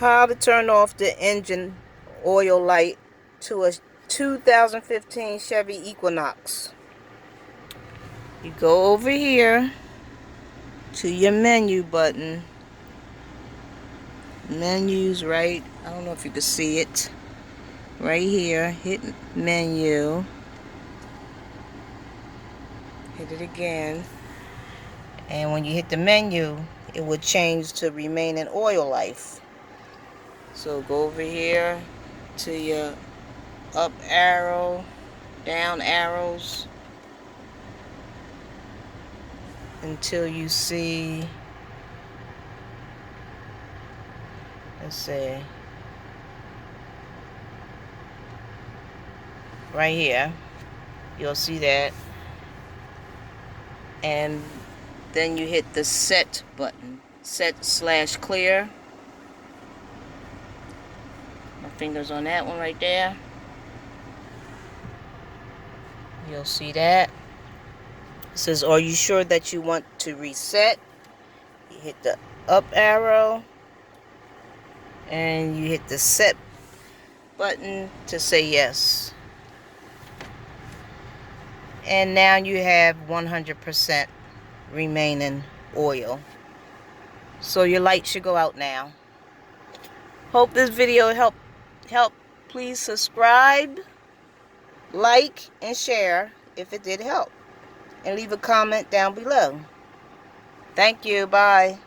How to turn off the engine oil light to a 2015 Chevy Equinox. You go over here to your menu button. Menus, right? I don't know if you can see it. Right here, hit menu. Hit it again. And when you hit the menu, it will change to remaining oil life. So go over here to your up arrow, down arrows, until you see, let's see, right here, you'll see that, and then you hit the set button, set/clear. My finger's on that one right there. You'll see that. It says, are you sure that you want to reset? You hit the up arrow and you hit the set button to say yes. And now you have 100% remaining oil. So your light should go out now. Hope this video helped. Please subscribe, like, and share if it did help. And leave a comment down below. Thank you. Bye.